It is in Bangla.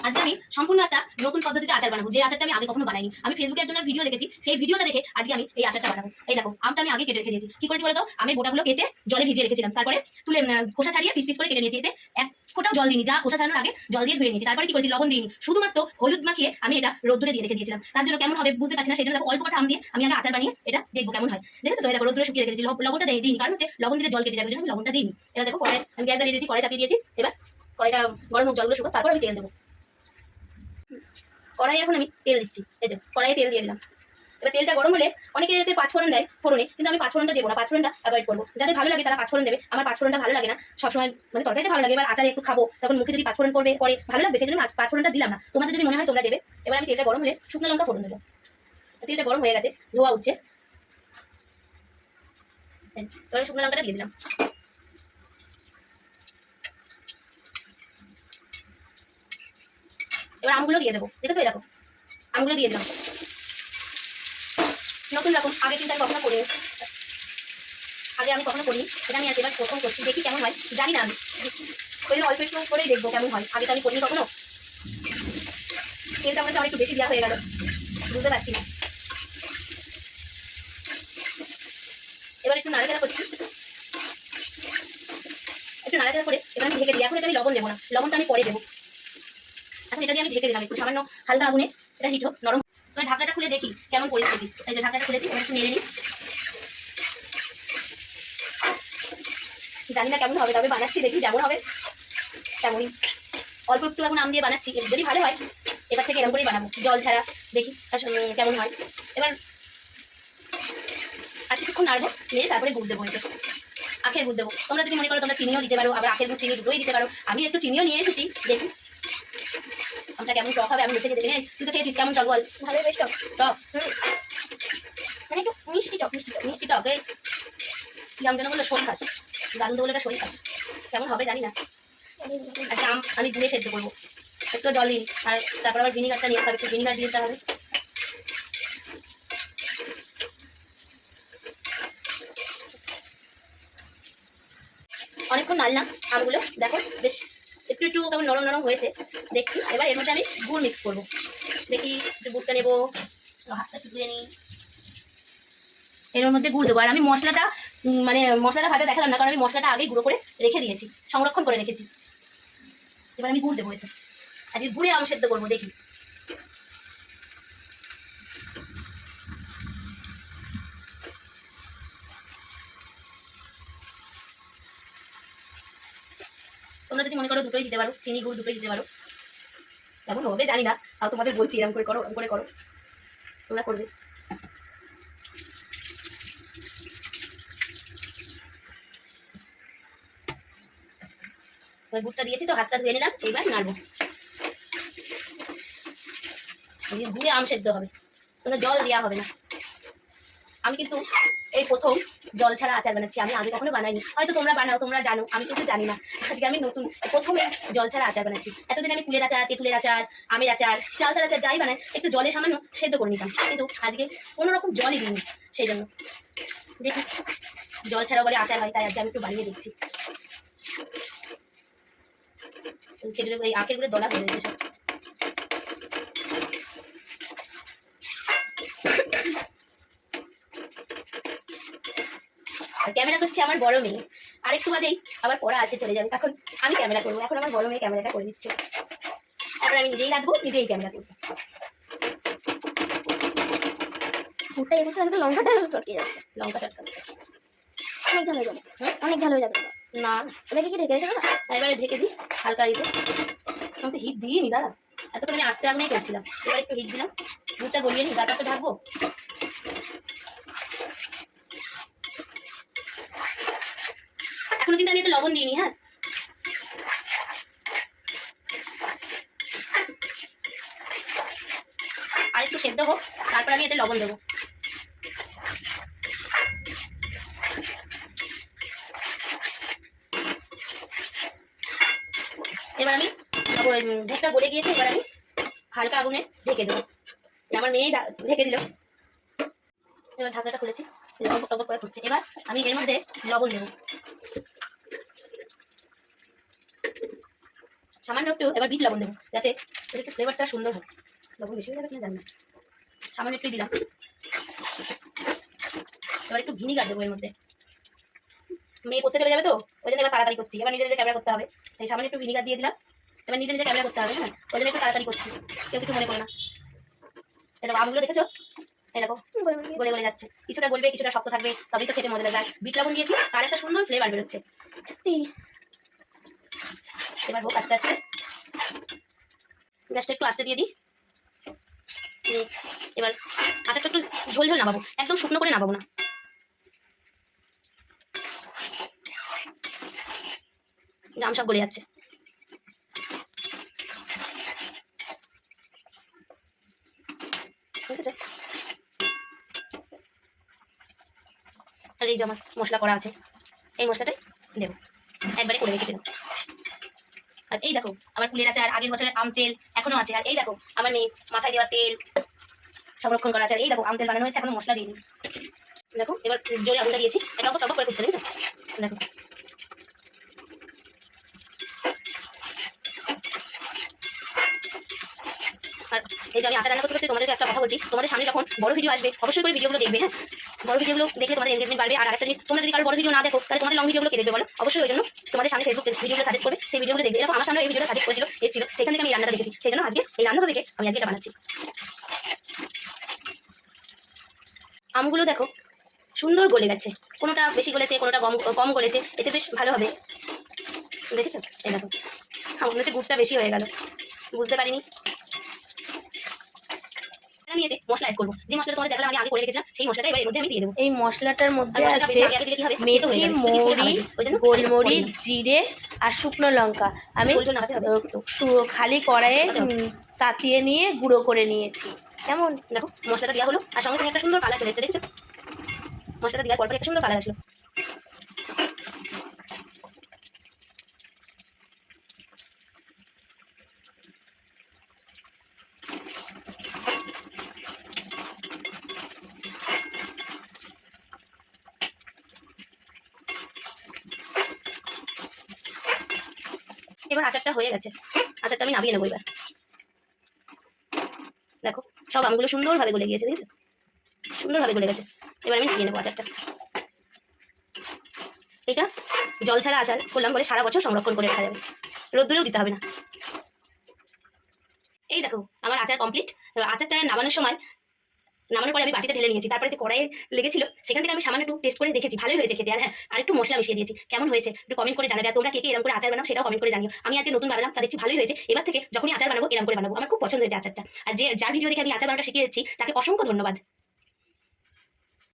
আজকে আমি সম্পূর্ণ একটা নতুন পদ্ধতিতে আচার বানাবো, যে আচারটা আমি আগে কখনো বানাইনি। আমি ফেসবুকে একজনের ভিডিও দেখেছি, সেই ভিডিওটা দেখে আজকে আমি এই আচারটা বানাবো। এই দেখো, আমটা আমি আগে কেটে রেখে দিয়েছি। কি করেছি বলতো, আমের বোটাগুলো কেটে জলে ভিজিয়ে রেখেছিলাম, তারপরে তুলে খোসা ছাড়িয়ে পিস পিস করে কেটে নিয়েছি। এতে এক ফোঁটাও জল দিইনি, যা খোসা ছাড়ানোর আগে জল দিয়ে ধুয়ে নিয়েছি। তারপরে কি করেছি, লবণ দিইনি, শুধুমাত্র হলুদ মাখিয়ে আমি এটা রোদ্দুরে দিয়ে রেখে দিয়েছিলাম। তার জন্য কেমন হবে বুঝতে পারছি না, সেই জন্য অল্প কটা আম দিয়ে আমি আগে আচার বানিয়ে এটা দেখবো কেমন হয়। দেখেছো তো, দেখো রোদ্দুরে শুকিয়ে রেখেছি। লবণটা দিইনি, কারণ হচ্ছে লবণ দিলে জল কেটে যাবে, আমি লবণটা দিইনি। এবার দেখো, কড়াই আমি গ্যাস জ্বালিয়ে দিয়েছি, কড়াই চাপিয়ে দিয়েছি। এবার কড়াইটা গরম হোক, জলগুলো শুকো, তারপর আমি তেল দেবো। কড়াই এখন আমি তেল দিচ্ছি, এই যে কড়াইয়ে তেল দিয়ে দিলাম। এবার তেলটা গরম হলে অনেকে এতে পাঁচফোড়ন দেয় ফোড়নে, কিন্তু আমি পাঁচফোড়নটা দেবো না, পাঁচফোড়নটা অ্যাভয়েড করবো। যাদের ভালো লাগে তারা পাঁচফোড়ন দেবে, আমার পাঁচফোড়নটা ভালো লাগে না সবসময়, মানে তরকারিতে ভালো লাগে, এবার আচারে একটু খাবো তখন মুখে যদি পাঁচফোড়ন পড়বে পরে ভালো লাগবে, সেই জন্য পাঁচফোড়নটা দিলাম না। তোমাদের যদি মনে হয় তোমরা দেবে। এবার আমি তেলটা গরম হলে শুকনো লঙ্কা ফোড়ন দেবো। তেলটা গরম হয়ে গেছে, ধোয়া উঠছে, এবার শুকনো লঙ্কাটা দিয়ে দিলাম। এবার আমগুলো দিয়ে দেবো, দেখেছো এই দেখো আমগুলো দিয়ে দিলাম। নতুন রকম, আগে কিন্তু আমি কখনো করি, আগে আমি কখনো করিনি, এটা আমি এবার প্রথম করছি, দেখি কেমন হয়। জানি না আমি, ওই অল্প একটু করেই দেখবো কেমন হয়, আগে তো আমি করিনি কখনো। তেলটা আমাদের অনেকটু বেশি দেওয়া হয়ে গেল, বুঝতে পারছি না। এবার একটু নাড়াচাড়া করছি, একটু নাড়াচাড়া করে এবার আমি ঢেকে দিই। এখন এটা আমি লবণ দেবো না, লবণটা আমি পরে দেবো। এখন এটা দিয়ে আমি ঢেকে দিলাম একটু সামান্য হালকা আগুনে, এটা হিট হোক, নরম। এবার ঢাকনাটা খুলে দেখি কেমন পরিস্থিতি। এই যে ঢাকনাটা খুলেছি, এবার একটু নেড়ে নিই। জানি না কেমন হবে, তবে বানাচ্ছি, দেখি যেমন হবে তেমনই। অল্প একটু এখন আম দিয়ে বানাচ্ছি, যদি ভালো হয় এবার থেকে এরকম করেই বানাবো, জল ছাড়া। দেখি কেমন হয়। এবার আর কিছুক্ষণ নাড়বো, নিয়ে তারপরে গুড় দেবো। এটা আখের গুড় দেবো, তোমরা যদি মনে করো তোমরা চিনিও দিতে পারো, আবার আখের গুড় চিনি দুটোই দিতে পারো। আমি একটু চিনিও নিয়ে এসেছি, দেখি আমটা কেমন টক হবে। আমি মুখে দেখে তুই তো খেয়েছিস, কেমন টক বল? ভালো, বেশ টক টক, মানে একটু মিষ্টি টক, মিষ্টি টক, মিষ্টি টক। এই কি আম যেন বললো, শোল খাস, দাদু বলে এটা শোল খাস, কেমন হবে জানি না। আচ্ছা, আম আমি গুঁড়ে সেদ্ধ করবো, একটু জল দিন, আর তারপর আবার ভিনিগারটা নিতে হবে, একটু ভিনিগার দিয়ে দিতে হবে। অনেকক্ষণ নাড়লাম আমগুলো, দেখো বেশ একটু একটু কেমন নরম নরম হয়েছে দেখছি। এবার এর মধ্যে আমি গুড় মিক্স করবো, দেখি একটু গুড়টা নেবো, হাতটা একটু ধুয়ে নিই। এর মধ্যে গুড় দেবো, আর আমি মশলাটা মানে মশলাটা ভাজা দেখালাম না, কারণ আমি মশলাটা আগেই গুঁড়ো করে রেখে দিয়েছি, সংরক্ষণ করে রেখেছি। এবার আমি গুড় দেবো এতে, আজকে গুড়ে আম সেদ্ধ করবো, দেখি। তোমরা যদি মনে করো দুটোই দিতে পারো, চিনি গুড় দুটোই দিতে পারো, কেমন হবে জানি না। আর তোমাদের বলছি এরকম করে করো, এরকম করে করো, তোমরা করবে। গুড়টা দিয়েছি তো, হাতটা ধুয়ে নিলাম, এইবার নাড়বো। গুড়ে আম সেদ্ধ হবে, কোনো জল দেওয়া হবে না। আমি কিন্তু এই প্রথম জল ছাড়া আচার বানাচ্ছি, আমি আগে কখনো বানাইনি। হয়তো তোমরা বানাও, তোমরা জানো, আমি কিন্তু জানি না। আজকে আমি নতুন প্রথমে জল ছাড়া আচার বানাচ্ছি। এতদিন আমি কুলের আচার, তেঁতুলের আচার, আমের আচার, চালতার আচার যাই বানাই একটু জলে সামান্য সেদ্ধ করে নিতাম, কিন্তু আজকে কোনো রকম জলই দিইনি। সেই জন্য দেখি জল ছাড়া বলে আচার হয়, তাই আজকে আমি একটু বানিয়ে দিচ্ছি। এই আখের গুলো দলা হয়ে গেছে সব। আর ক্যামেরা করছে আমার বড় মেয়ে, আরেকটু বাদেই আবার পড়া আছে, চলে যাবে, তখন আমি ক্যামেরা করবো। এখন আমার বড় মেয়ে ক্যামেরাটা করে দিচ্ছে, তারপর আমি নিজেই রাখবো, নিজেই ক্যামেরা করবো। ভুট্টা এসেছে, আজকে লঙ্কাটা চটকে যাচ্ছে, লঙ্কা চটকা অনেক ঝাল হয়ে যাবে, অনেক ঝাল হয়ে যাবে না, এটাকে কি ঢেকে রেখে না? এবারে ঢেকে দিই হালকা দিতে। আমি তো হিট দিইনি, দাঁড়া, এতক্ষণ আমি আস্তে আগুনেই করছিলাম, এবার একটু হিট দিলাম, দুধটা গলিয়ে নিই, তারপর তো ঢাকবো। এখনো কিন্তু আমি এতে লবণ দিইনি, হ্যাঁ। আর একটু সেদ্ধ হোক, তারপর আমি এতে লবণ দেবো। এবার আমি দুধটা গলে গিয়েছে, এবার আমি হালকা আগুনে ঢেকে দেবো। আমার মেয়ে ঢেকে দিল, এবার ঢাকনাটা খুলেছি, টক টক করে ফুটছে। এবার আমি এর মধ্যে লবণ দেবো, সামান্য একটু এবার বিট লবণ দেবো, যাতে এর একটু ফ্লেভারটা সুন্দর হয়। লবণ বেশি হয়ে যাবে কিনা জানি না, সামান্য একটু দিলাম। এবার একটু ভিনিগার দেবো এর মধ্যে, মেয়ে পড়তে চলে যাবে তো ওই জন্য এবার তাড়াতাড়ি করছি, এবার নিজে নিজে ক্যামেরা করতে হবে, তাই সামান্য একটু ভিনিগার দিয়ে দিলাম। এবার নিজে নিজে ক্যামেরা করতে হবে, হ্যাঁ ওই জন্য একটু তাড়াতাড়ি করছি, কেউ কিছু মনে করো না। এই দেখো আমগুলো দেখেছো, এই দেখো গলে গলে যাচ্ছে, কিছুটা গলবে কিছুটা শক্ত থাকবে, তবেই তো খেতে মজা লাগে। আর বিট লবণ দিয়েছি তার একটা সুন্দর ফ্লেভার বেরোচ্ছে। এবার হোক আস্তে আস্তে, গ্যাসটা একটু আস্তে দিয়ে দিই। এবার আচারটা একটু ঝোল ঝোল নামাবো, একদম শুকনো করে নামাবো না। আম সব গলে যাচ্ছে। ঠিক আছে, আর এই যে আমার মশলা করা আছে, এই মশলাটাই দেবো, একবারে করে রেখেছিলাম। আর এই দেখো আমার কুলের আচার, আগের বছরের আম তেল এখনো আছে। আর এই দেখো আমার মেয়ে মাথায় দেওয়া তেল সংরক্ষণ করা আছে। আর এই দেখো আম তেল বানানো হয়েছে, এখনো মশলা দিইনি। দেখো এবার জোরে আগুনটা দিয়েছি, এটা টক টক করে করছে, দেখো দেখো। আর এই যে আমি আচার রান্না করতে করতে তোমাদেরকে একটা কথা বলছি, তোমাদের সামনে যখন বড় ভিডিও আসবে অবশ্যই করে ভিডিওগুলো দেখবে, হ্যাঁ বড় ভিডিওগুলো দেখলে তোমাদের এনগেজমেন্ট বাড়বে। আর একটা জিনিস, তোমরা যদি কারো বড় ভিডিও না দেখো তাহলে তোমাদের লং ভিডিওগুলো কে দেখবে বলো? অবশ্যই ওই জন্য তোমাদের সামনে ফেসবুক ভিডিওগুলো সাজেস্ট করবে, সেই ভিডিওগুলো দেখবে। এরকম আমার সামনে এই ভিডিওটা সাজেস্ট করেছিল, এসেছিল, সেখান থেকে আমি এই রান্নাটা দেখেছি, সেই জন্য আজকে এই রান্নাটা দেখে আমি আজকে এটা বানাচ্ছি। আমগুলো দেখো সুন্দর গলে গেছে, কোনোটা বেশি গলেছে কোনোটা কম গলেছে, এতে বেশ ভালো হবে। দেখেছো, এই দেখো আমার মনে হচ্ছে গুড়টা বেশি হয়ে গেল, বুঝতে পারিনি। নিয়েছে মশলা অ্যাড করবো, যে মশলাটা তোমাদের দেখালাম আমি আগে করে রেখেছিলাম, সেই মশলাটা এবার এর মধ্যে আমি দিয়ে দেবো। এই মশলাটার মধ্যে আর আছে মশলাটা আগে দিলে কি হবে, মেথি, ওই জন্য গোলমরিচ, জিরে আর শুকনো লঙ্কা আমি গোল ঝোল নামাতে হবে। খালি কড়াইয়ে তাতিয়ে নিয়ে গুঁড়ো করে নিয়েছি। কেমন দেখো মশলাটা দেওয়া হলো, আর সঙ্গে সঙ্গে একটা সুন্দর কালার চলে এসেছে, দেখছো মশলাটা দেওয়ার পর একটা সুন্দর কালার আসলো। এবার আচারটা হয়ে গেছে, আচারটা আমি নামিয়ে নেবো। এবার দেখো সব আমগুলো সুন্দরভাবে গলে গিয়েছে, দেখেছো সুন্দরভাবে গলে গেছে। এবার আমি নামিয়ে নেবো আচারটা। এটা জল ছাড়া আচার করলাম বলে সারা বছর সংরক্ষণ করে রাখা যাবে, রোদ্দুরেও দিতে হবে না। এই দেখো আমার আচার কমপ্লিট। আচারটা নামানোর পরে আমি বাটিতে ঢেলে নিয়েছি, তারপরে যে কড়াইয়ে লেগেছিল সেখান থেকে আমি সামান্য একটু টেস্ট করে দেখেছি, ভালোই হয়েছে খেতে। আর হ্যাঁ আর একটু মশলা মিশিয়ে দিয়েছি, কেমন হয়েছে একটু কমেন্ট করে জানাবে। আর তোমরা কে কে এরকম করে আচার বানাও সেটাও কমেন্ট করে জানিও। আমি আজকে নতুন বানালাম, তা দেখছি ভালোই হয়েছে। এবার থেকে যখনই আচার বানাবো এরকম করে বানাবো, আমার খুব পছন্দ হয়েছে আচারটা। আর যার ভিডিও দেখে আমি আচার বানানোটা শিখে যাচ্ছি তাকে অসংখ্য ধন্যবাদ।